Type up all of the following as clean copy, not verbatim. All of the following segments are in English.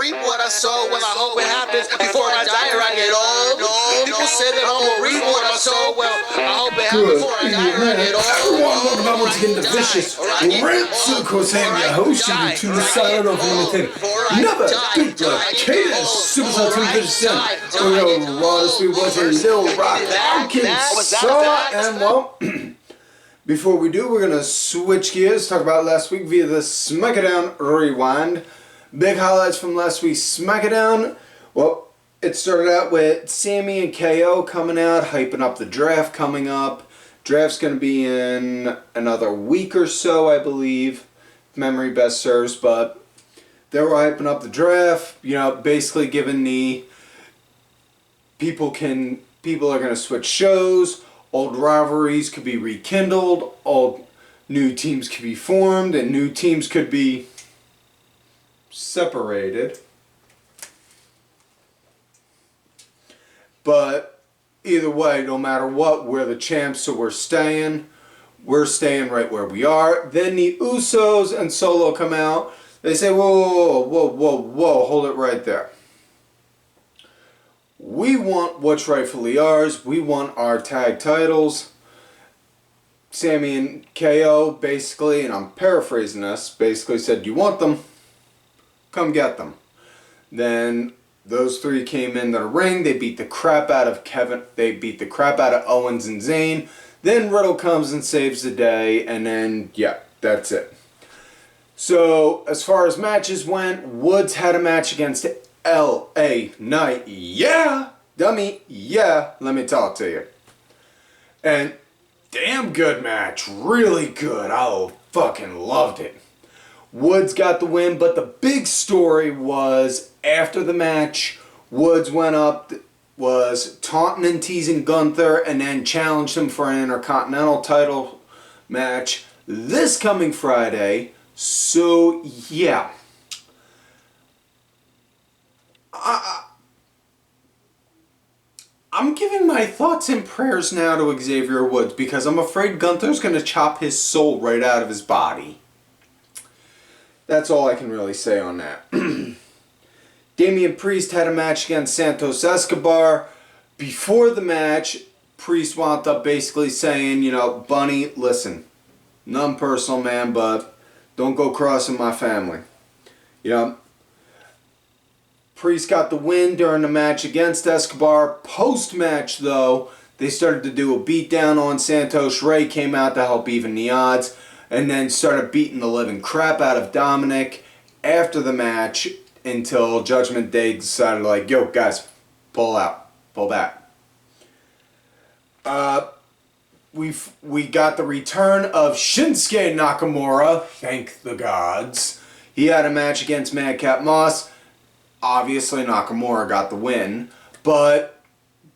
reap what I sow. Well, I hope it happens before I die or I get old. People say that I'm gonna reap what I sow. Well, I hope it happens before I die or I get old. Everyone, welcome back once again to Vicious Rant Sikoa, Sami, your host. You can tune this out of limited. Never beat like Candice. Superstar 250%. We're going to RAW this week. Was a little rock Arkansas. And well, before we do, we're going to switch gears. Talk about last week via the SmackDown Rewind. Big highlights from last week's SmackDown. Well, it started out with Sami and KO coming out, hyping up the draft coming up. Draft's going to be in another week or so, I believe. If memory best serves, but they were hyping up the draft. You know, basically giving the people are going to switch shows. Old rivalries could be rekindled. Old new teams could be formed, and new teams could be separated. But either way, no matter what, we're the champs, so we're staying. We're staying right where we are. Then the Usos and Solo come out. They say, whoa, hold it right there. We want what's rightfully ours. We want our tag titles. Sami and KO basically, and I'm paraphrasing this, basically said, you want them? Come get them. Then those three came into the ring. They beat the crap out of Owens and Zayn. Then Riddle comes and saves the day, and then, yeah, that's it. So, as far as matches went, Woods had a match against LA Knight. Yeah! Dummy, yeah, let me talk to you. And, damn good match. Really good. I fucking loved it. Woods got the win, but the big story was after the match, Woods went up, was taunting and teasing Gunther, and then challenged him for an Intercontinental title match this coming Friday. So, yeah. I'm giving my thoughts and prayers now to Xavier Woods because I'm afraid Gunther's going to chop his soul right out of his body. That's all I can really say on that. Damian Priest had a match against Santos Escobar. Before the match, Priest wound up basically saying, you know, Bunny, listen, none personal, man, but don't go crossing my family. You know, Priest got the win during the match against Escobar. Post-match, though, they started to do a beatdown on Santos. Ray came out to help even the odds, and then started beating the living crap out of Dominik after the match until Judgment Day decided, like, yo, guys, pull out, pull back. We got the return of Shinsuke Nakamura, thank the gods. He had a match against Madcap Moss. Obviously, Nakamura got the win, but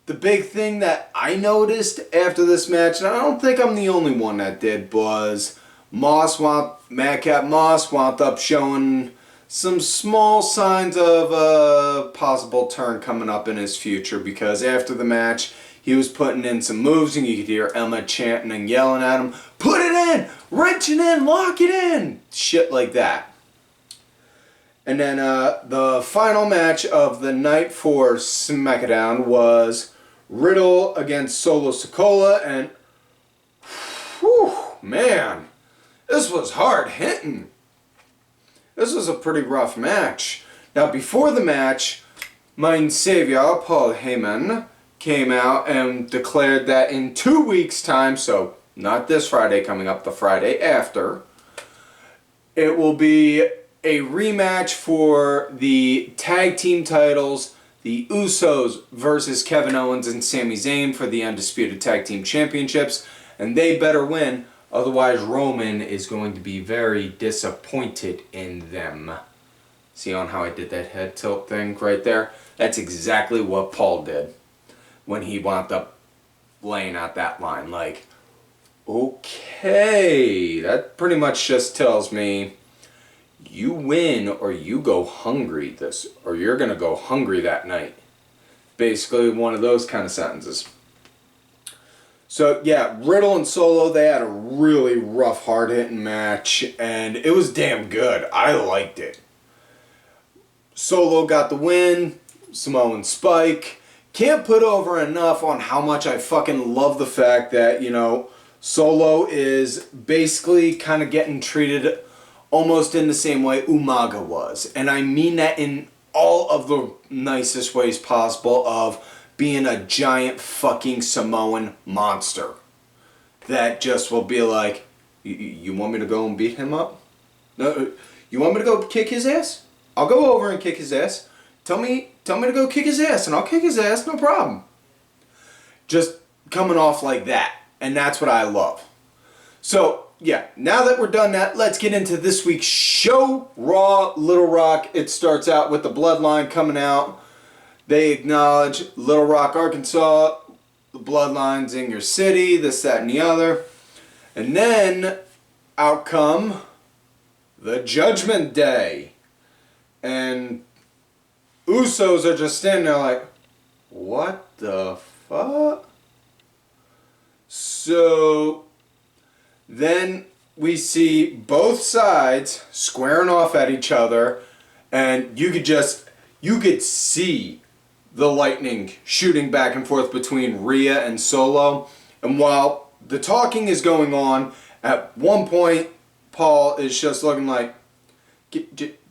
the big thing that I noticed after this match, and I don't think I'm the only one that did, was Madcap Moss wound up showing some small signs of a possible turn coming up in his future, because after the match, he was putting in some moves, and you could hear Emma chanting and yelling at him, put it in, wrench it in, lock it in, shit like that. And then the final match of the night for SmackDown was Riddle against Solo Sikoa, and whew, man, this was hard hitting. This was a pretty rough match. Now, before the match, mein savior, Paul Heyman, came out and declared that in 2 weeks' time, so not this Friday coming up, the Friday after, it will be a rematch for the tag team titles, the Usos versus Kevin Owens and Sami Zayn for the Undisputed Tag Team Championships, and they better win. Otherwise, Roman is going to be very disappointed in them. See on how I did that head tilt thing right there? That's exactly what Paul did when he wound up laying out that line. Like, okay, that pretty much just tells me you win or you go hungry or you're going to go hungry that night. Basically one of those kind of sentences. So, yeah, Riddle and Solo, they had a really rough, hard-hitting match, and it was damn good. I liked it. Solo got the win. Samoan Spike. Can't put over enough on how much I fucking love the fact that, you know, Solo is basically kind of getting treated almost in the same way Umaga was. And I mean that in all of the nicest ways possible, of being a giant fucking Samoan monster that just will be like, you want me to go and beat him up? No, you want me to go kick his ass? I'll go over and kick his ass. Tell me to go kick his ass, and I'll kick his ass, no problem. Just coming off like that, and that's what I love. So, yeah, now that we're done that, let's get into this week's show. Raw, Little Rock. It starts out with the Bloodline coming out. They acknowledge Little Rock, Arkansas, the Bloodline's in your city, this, that, and the other. And then, out come the Judgment Day. And Usos are just standing there like, what the fuck? So then we see both sides squaring off at each other, and you could see the lightning shooting back and forth between Rhea and Solo. And while the talking is going on, at one point Paul is just looking like,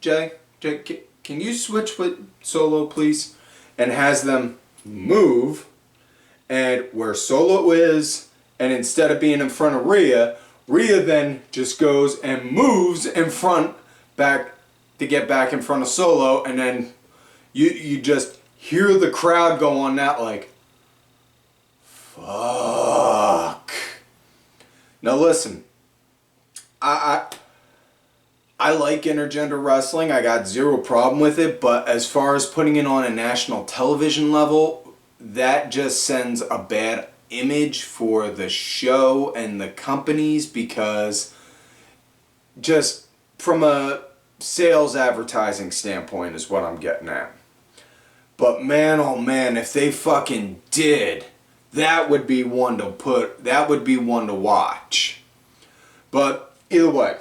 Jay, can you switch with Solo, please? And has them move, and where Solo is, and instead of being in front of Rhea then just goes and moves in front, back to get back in front of Solo, and then you just hear the crowd go on that like, fuck. Now listen, I like intergender wrestling. I got zero problem with it, but as far as putting it on a national television level, that just sends a bad image for the show and the companies, because just from a sales advertising standpoint is what I'm getting at. But man, oh man, if they fucking did, that would be one to watch. But either way,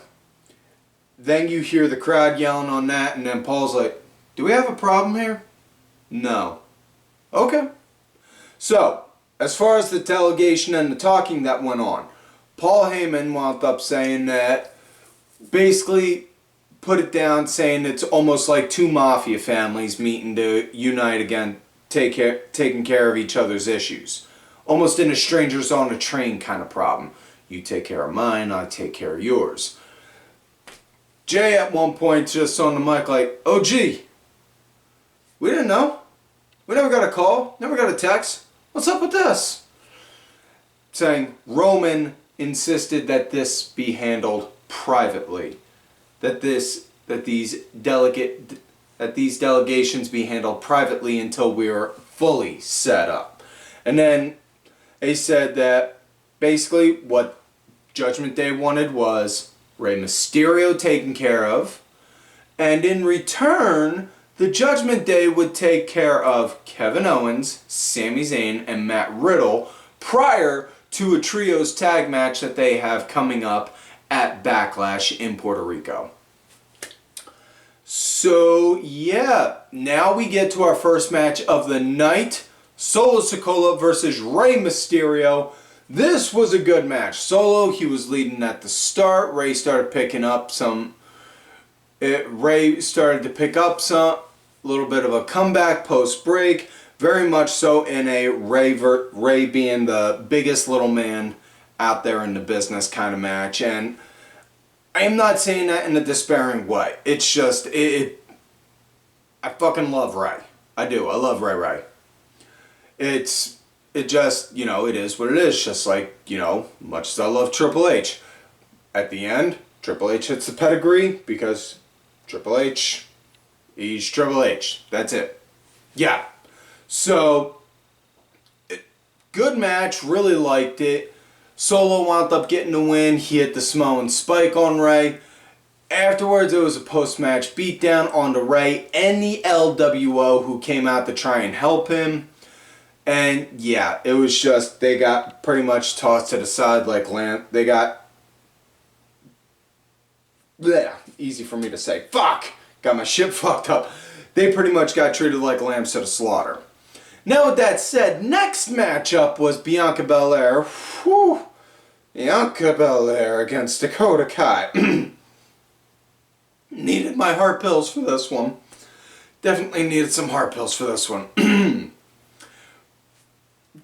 then you hear the crowd yelling on that, and then Paul's like, do we have a problem here? No. Okay. So, as far as the delegation and the talking that went on, Paul Heyman wound up saying that, basically put it down, saying it's almost like two mafia families meeting to unite again, taking care of each other's issues. Almost in a strangers on a train kind of problem. You take care of mine, I take care of yours. Jay at one point just on the mic like, oh gee, we didn't know. We never got a call, never got a text. What's up with this? Saying Roman insisted that this be handled privately. That these delegations be handled privately until we are fully set up. And then they said that basically what Judgment Day wanted was Rey Mysterio taken care of, and in return, the Judgment Day would take care of Kevin Owens, Sami Zayn, and Matt Riddle prior to a trios tag match that they have coming up at Backlash in Puerto Rico. So yeah, now we get to our first match of the night. Solo Sikoa versus Rey Mysterio. This was a good match. Solo, he was leading at the start. Rey started picking up some... Rey started to pick up some... little bit of a comeback post-break. Very much so in a Rey being the biggest little man out there in the business kind of match. And I am not saying that in a despairing way. It's just... I fucking love Rey. I do. I love Rey. It just, you know, it is what it is. Just like, you know, much as I love Triple H. At the end, Triple H hits the pedigree because Triple H, he's Triple H. That's it. Yeah. So, good match. Really liked it. Solo wound up getting the win. He hit the Samoan Spike on Rey. Afterwards, it was a post-match beatdown on the Rey and the LWO who came out to try and help him. And yeah, it was just, they got pretty much tossed to the side like lamb. They got, easy for me to say. Fuck! Got my shit fucked up. they pretty much got treated like lambs to the slaughter. Now with that said, next matchup was Bianca Belair. Whew. Bianca Belair against Dakota Kai. Needed my heart pills for this one. Definitely needed some heart pills for this one.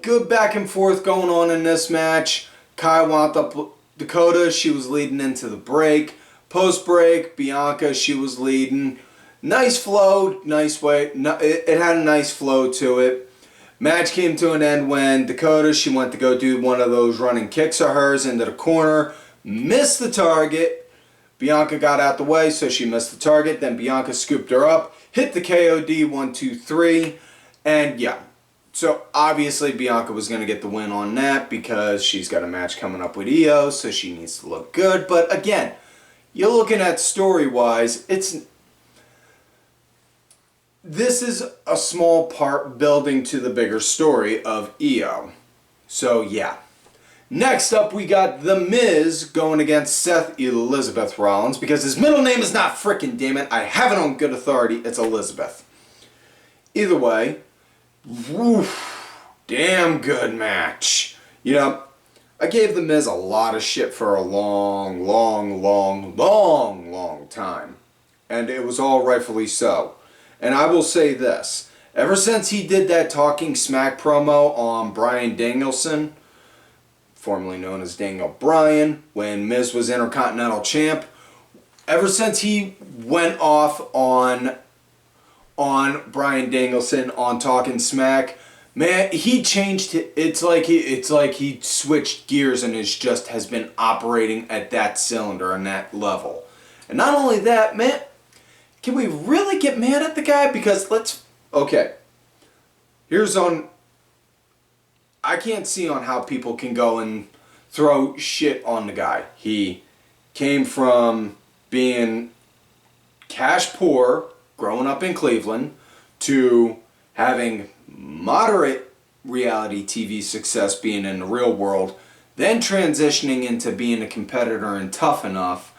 Good back and forth going on in this match. Kai wound up Dakota. She was leading into the break. Post break, Bianca, she was leading. Nice flow, nice way. It had a nice flow to it. Match came to an end when Dakota, she went to go do one of those running kicks of hers into the corner. Missed the target. Bianca got out the way, so she missed the target. Then Bianca scooped her up, hit the KOD 1, 2, 3. And yeah. So obviously Bianca was going to get the win on that because she's got a match coming up with Io, so she needs to look good. But again, you're looking at story-wise, this is a small part building to the bigger story of Io. So yeah. Next up, we got The Miz going against Seth Elizabeth Rollins because his middle name is not frickin' Damon. I have it on good authority. It's Elizabeth. Either way, woof, damn good match. You know, I gave The Miz a lot of shit for a long time. And it was all rightfully so. And I will say this. Ever since he did that Talking Smack promo on Bryan Danielson, formerly known as Daniel Bryan, when Miz was Intercontinental Champ, ever since he went off on Bryan Danielson on Talking Smack, man, he changed it. It's like he switched gears and has been operating at that cylinder and that level. And not only that, man, can we really get mad at the guy? Because I can't see on how people can go and throw shit on the guy. He came from being cash poor, growing up in Cleveland, to having moderate reality TV success being in the real world, then transitioning into being a competitor and Tough Enough,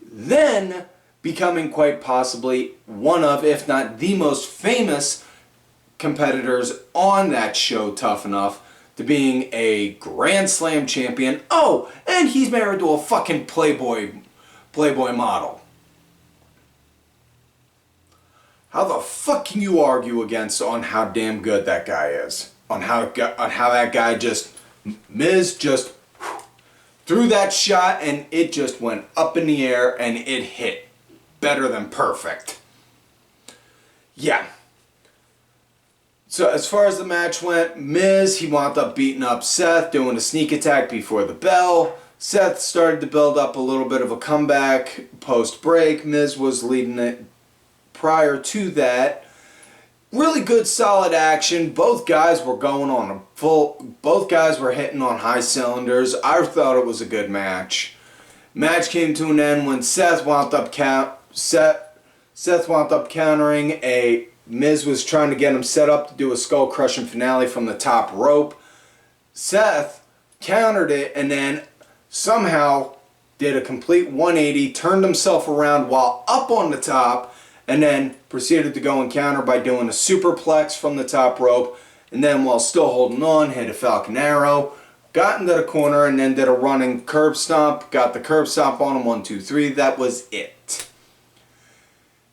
then becoming quite possibly one of, if not the most famous competitors on that show, Tough Enough, to being a Grand Slam champion. Oh, and he's married to a fucking Playboy model. How the fuck can you argue against on how damn good that guy is? On how that guy Miz just threw that shot and it just went up in the air and it hit better than perfect. Yeah. So as far as the match went, Miz, he wound up beating up Seth, doing a sneak attack before the bell. Seth started to build up a little bit of a comeback post-break. Miz was leading it prior to that. Really good, solid action. Both guys were going on both guys were hitting on high cylinders. I thought it was a good match. Match came to an end when Seth wound up countering a Miz was trying to get him set up to do a skull-crushing finale from the top rope. Seth countered it and then somehow did a complete 180, turned himself around while up on the top, and then proceeded to go and counter by doing a superplex from the top rope, and then while still holding on, hit a Falcon Arrow, got into the corner, and then did a running curb stomp, got the curb stomp on him, 1, 2, 3, that was it.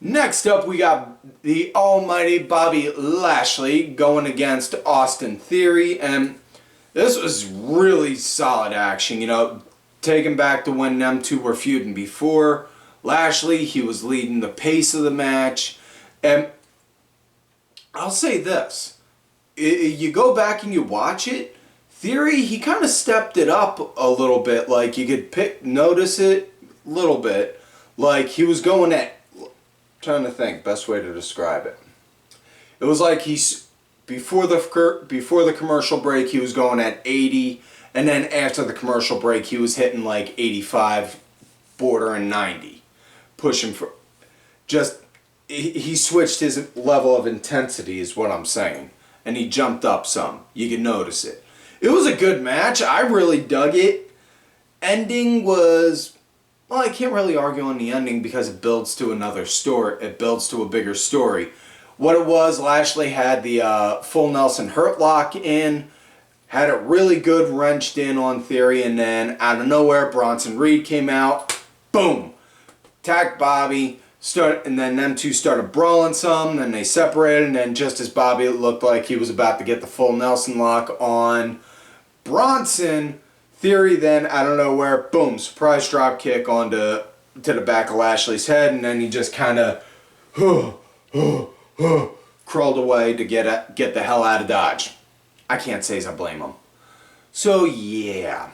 Next up, we got the almighty Bobby Lashley going against Austin Theory, and this was really solid action, you know, taking back to when them two were feuding before. Lashley, he was leading the pace of the match, and I'll say this, you go back and you watch it, Theory, he kind of stepped it up a little bit, like you could notice it a little bit, like he was going at, trying to think, best way to describe it. It was like before the commercial break he was going at 80, and then after the commercial break he was hitting like 85, bordering 90, pushing for, he switched his level of intensity is what I'm saying, and he jumped up some. You could notice it. It was a good match. I really dug it. Ending was, well, I can't really argue on the ending because it builds to another story. It builds to a bigger story. What it was, Lashley had the full Nelson hurt lock in, had it really good wrenched in on Theory, and then out of nowhere, Bronson Reed came out, boom, attacked Bobby, and then them two started brawling some, then they separated, and then just as Bobby, it looked like he was about to get the full Nelson lock on Bronson, Theory then out of nowhere, boom, surprise drop kick onto the back of Lashley's head, and then he just kind of crawled away to get the hell out of Dodge. I can't say as I blame him. So yeah.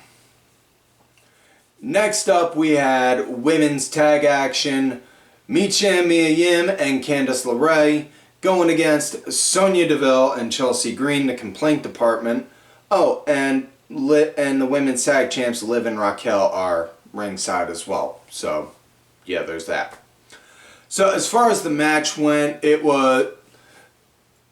Next up we had women's tag action. Michin, Mia Yim, and Candice LeRae going against Sonya Deville and Chelsea Green, the complaint department. Oh, and the women's tag champs Liv and Raquel are ringside as well. So yeah, there's that. So as far as the match went, it was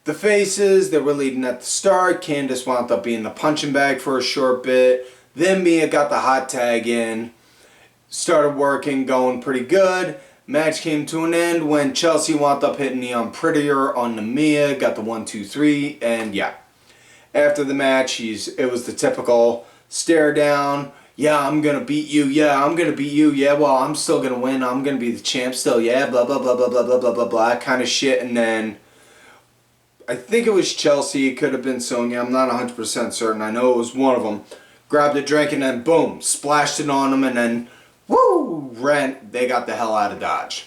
the faces that were leading at the start. Candice wound up being the punching bag for a short bit. Then Mia got the hot tag in. Started working, going pretty good. Match came to an end when Chelsea wound up hitting the Prettier on the Mia. Got the 1, 2, 3. And yeah. After the match, it was the typical stare down. Yeah, I'm going to beat you. Yeah, I'm going to beat you. Yeah, well, I'm still going to win. I'm going to be the champ still. Yeah, blah, blah, blah, blah, blah, blah, blah, blah, blah, kind of shit. And then I think it was Chelsea. It could have been Sonya. I'm not 100% certain. I know it was one of them. Grabbed a drink and then boom, splashed it on them and then woo, they got the hell out of Dodge.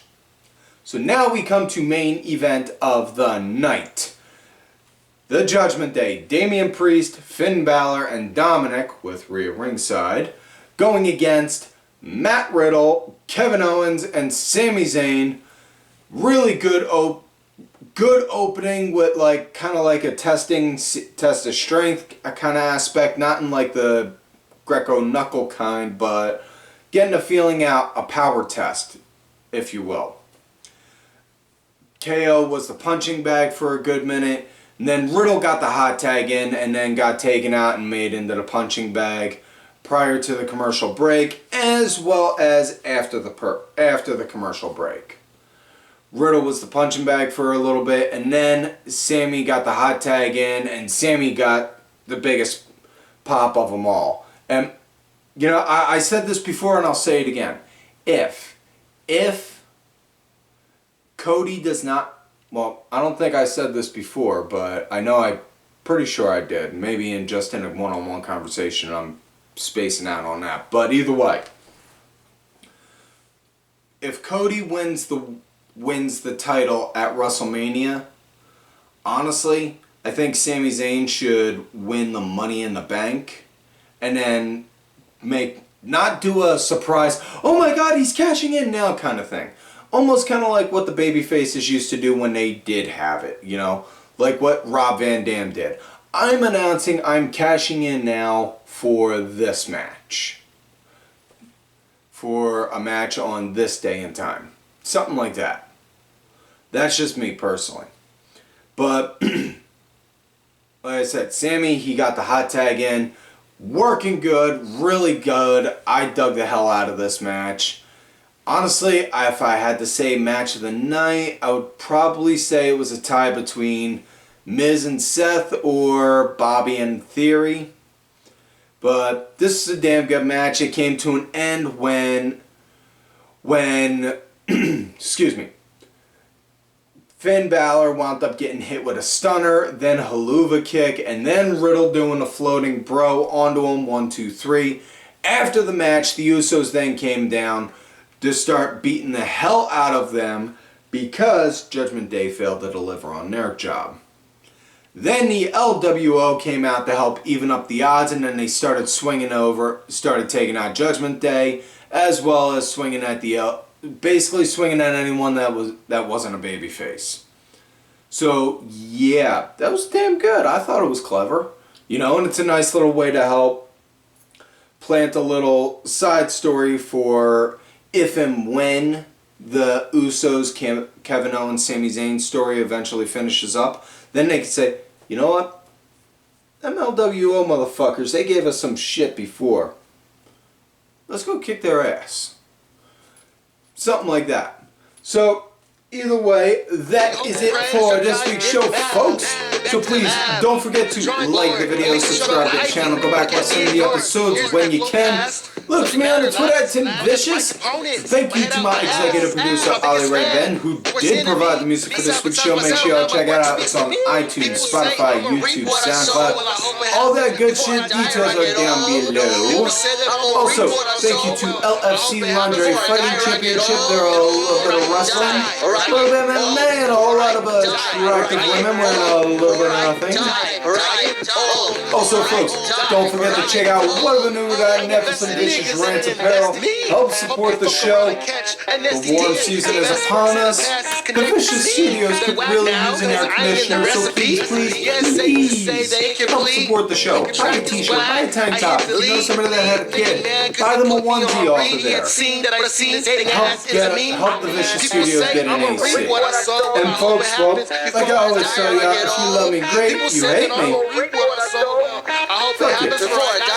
So now we come to main event of the night. The Judgment Day. Damian Priest, Finn Balor, and Dominik, with Rhea ringside, going against Matt Riddle, Kevin Owens, and Sami Zayn. Really good opening with kind of like a test of strength kind of aspect, not in like the Greco-knuckle kind, but getting a feeling out, a power test, if you will. KO was the punching bag for a good minute, and then Riddle got the hot tag in and then got taken out and made into the punching bag prior to the commercial break, as well as after the commercial break. Riddle was the punching bag for a little bit, and then Sami got the hot tag in, and Sami got the biggest pop of them all. And, you know, I said this before, and I'll say it again. If Cody does not, well, I don't think I said this before, but I'm pretty sure I did. Maybe in a one-on-one conversation, I'm spacing out on that. But either way, if Cody wins the title at WrestleMania, honestly, I think Sami Zayn should win the Money in the Bank and then not do a surprise, oh my god, he's cashing in now kind of thing. Almost kind of like what the babyfaces used to do when they did have it, you know? Like what Rob Van Dam did. I'm announcing I'm cashing in now for this match. For a match on this day and time. Something like that. That's just me personally. But, like I said, Sami, he got the hot tag in. Working good, really good. I dug the hell out of this match. Honestly, if I had to say match of the night, I would probably say it was a tie between Miz and Seth or Bobby and Theory. But this is a damn good match. It came to an end when excuse me, Finn Balor wound up getting hit with a stunner, then a haluva kick, and then Riddle doing a floating bro onto him, 1, 2, 3. After the match, the Usos then came down to start beating the hell out of them because Judgment Day failed to deliver on their job. Then the LWO came out to help even up the odds, and then they started taking out Judgment Day, as well as swinging at basically swinging at anyone that wasn't a babyface. So yeah, that was damn good. I thought it was clever, you know, and it's a nice little way to help plant a little side story for if and when the Usos, Kevin Owens, Sami Zayn story eventually finishes up, then they can say, you know what? Them LWO motherfuckers, they gave us some shit before. Let's go kick their ass. Something like that. So, Either way, that is it for this week's show, folks. So please, don't forget to like the video, subscribe to the channel, go back and watch some of the episodes when you can. Look for me on Twitter at TimVicious. Thank you to my executive producer, LeRae, who did provide the music for this week's show. Make sure y'all check it out. It's on iTunes, Spotify, YouTube, SoundCloud. All that good shit, details are down below. Also, thank you to LFC Lingerie Fighting Championship. They're a little bit of wrestling, a little bit of MMA, and a whole lot of attractive women wearing a little bit of nothing. Also, folks, don't forget to check out what the new guy Netflix and Vicious Rants Apparel. Help support the show. The warm season is upon us. The Vicious Studios could really use an air conditioner, so please help support the show. Buy a t-shirt, buy a tank top. If you know somebody that had a kid, buy them a onesie off of there. Help the Vicious Studios get an AC. And folks, well, like I always tell y'all, if you love me, great. You hate me. I hope it happens before I die.